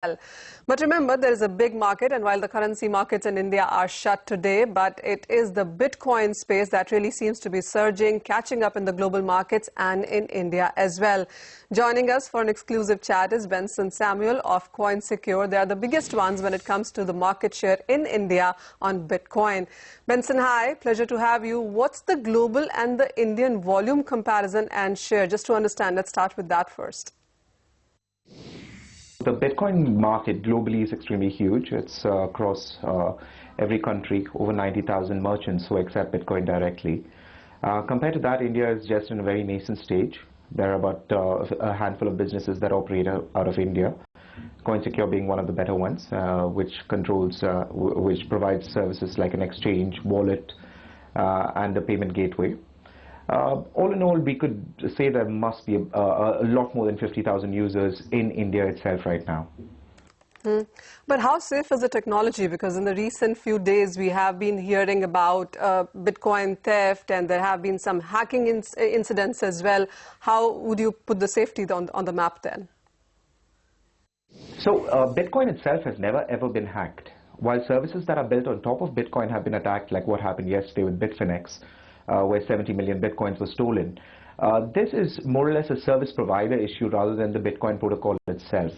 But remember, there is a big market, and while the currency markets in India are shut today, but it is the Bitcoin space that really seems to be surging, catching up in the global markets and in India as well. Joining us for an exclusive chat is Benson Samuel of Coinsecure. They are the biggest ones when it comes to the market share in India on Bitcoin. Benson, hi, pleasure to have you. What's the global and the Indian volume comparison and share? Just to understand, let's start with that first. The Bitcoin market globally is extremely huge. It's across every country, over 90,000 merchants who accept Bitcoin directly. Compared to that, India is just in a very nascent stage. There are about a handful of businesses that operate out of India, Coinsecure being one of the better ones, which provides services like an exchange, wallet, and a payment gateway. All in all, we could say there must be a lot more than 50,000 users in India itself right now. But how safe is the technology? Because in the recent few days, we have been hearing about Bitcoin theft, and there have been some hacking incidents as well. How would you put the safety on the map then? So Bitcoin itself has never ever been hacked. While services that are built on top of Bitcoin have been attacked, like what happened yesterday with Bitfinex, where 70 million Bitcoins were stolen. This is more or less a service provider issue rather than the Bitcoin protocol itself.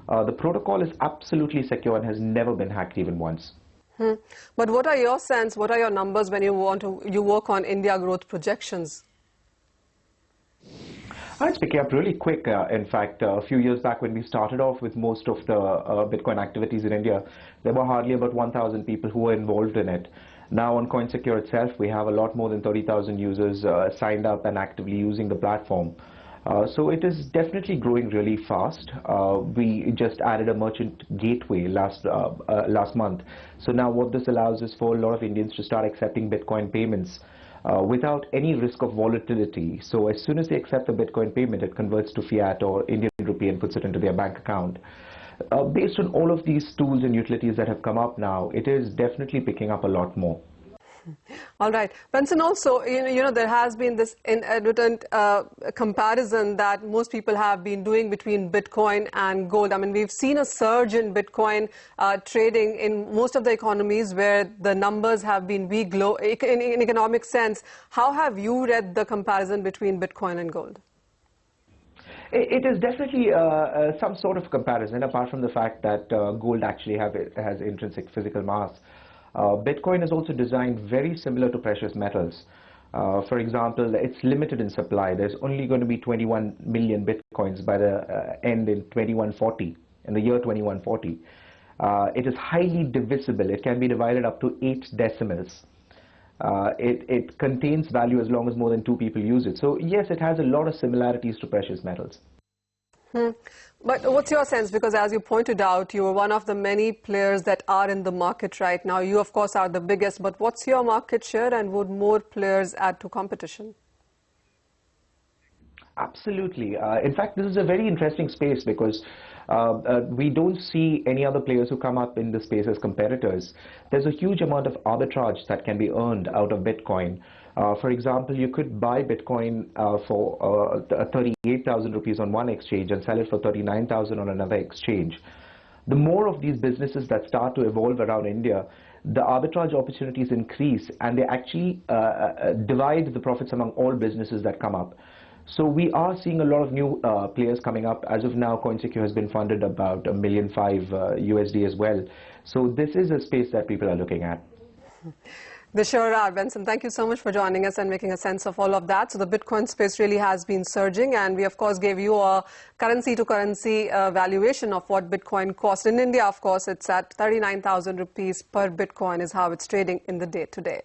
The protocol is absolutely secure and has never been hacked even once. But what are your sense, what are your numbers when you work on India growth projections? It's picking up really quick. In fact, a few years back when we started off with most of the Bitcoin activities in India, there were hardly about 1,000 people who were involved in it. Now on Coinsecure itself, we have a lot more than 30,000 users signed up and actively using the platform. So it is definitely growing really fast. We just added a merchant gateway last month. So now what this allows is for a lot of Indians to start accepting Bitcoin payments without any risk of volatility. So as soon as they accept the Bitcoin payment, it converts to fiat or Indian rupee and puts it into their bank account. Based on all of these tools and utilities that have come up now, it is definitely picking up a lot more. All right. Benson, also, there has been this inadvertent comparison that most people have been doing between Bitcoin and gold. I mean, we've seen a surge in Bitcoin trading in most of the economies where the numbers have been weak in economic sense. How have you read the comparison between Bitcoin and gold? It is definitely some sort of comparison, apart from the fact that gold actually has intrinsic physical mass. Bitcoin is also designed very similar to precious metals. For example, it's limited in supply. There's only going to be 21 million Bitcoins by the end in 2140, in the year 2140. It is highly divisible. It can be divided up to 8 decimals. It contains value as long as more than 2 people use it. So yes, it has a lot of similarities to precious metals. But what's your sense? Because as you pointed out, you are one of the many players that are in the market right now. You, of course, are the biggest. But what's your market share, and would more players add to competition? Absolutely. In fact, this is a very interesting space because we don't see any other players who come up in the space as competitors. There's a huge amount of arbitrage that can be earned out of Bitcoin. For example, you could buy Bitcoin for 38,000 rupees on one exchange and sell it for 39,000 on another exchange. The more of these businesses that start to evolve around India, the arbitrage opportunities increase, and they actually divide the profits among all businesses that come up. So we are seeing a lot of new players coming up. As of now, Coinsecure has been funded about $1.5 million USD as well. So this is a space that people are looking at. They sure are. Benson, thank you so much for joining us and making a sense of all of that. So the Bitcoin space really has been surging, and we, of course, gave you a currency-to-currency valuation of what Bitcoin costs. In India, of course, it's at 39,000 rupees per Bitcoin is how it's trading in the day-to-day.